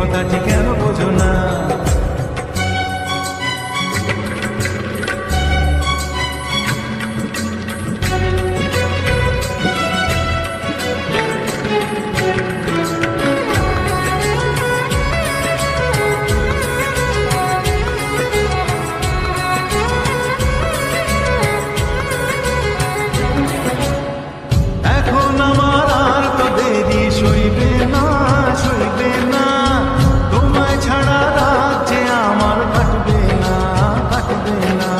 কথাটি কেন বোঝো না? এখন আমার আর তো দেরি সইবে না, সইবে না, তোমায় ছাড়া রাত যে আমার কাটবে না, কাটবে না।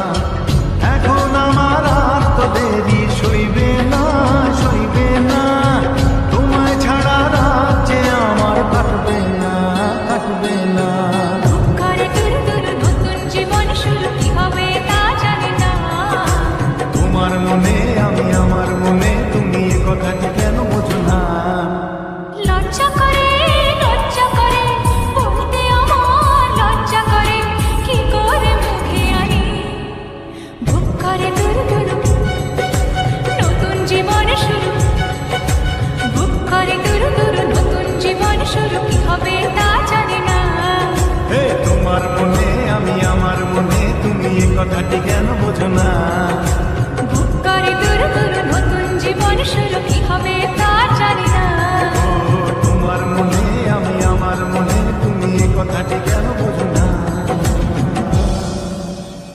এখন আমার আর তো দেরি সইবে না, সইবে না, তোমায় ছাড়া রাত যে আমার কাটবে না, কাটবে না। ঘরে দূর দূর নতুন জীবন শুরু কি হবে তা জানি না। তোমার মনে আমি, আমার মনে তুমি, এ কথাটি কেন বোঝো না? লজ্জা করে বলতে আমার লজ্জা করে, কি করে মুখে আনি। বুক করে দূর দূর নতুন জীবন শুরু, বুক করে দূর দূর নতুন জীবন শুরু কি হবে তা জানি না। হে তোমার মনে আমি, আমার মনে তুমি, এ কথাটি কেন বোঝো না? বুক করে দূর দূর নতুন জীবন শুরু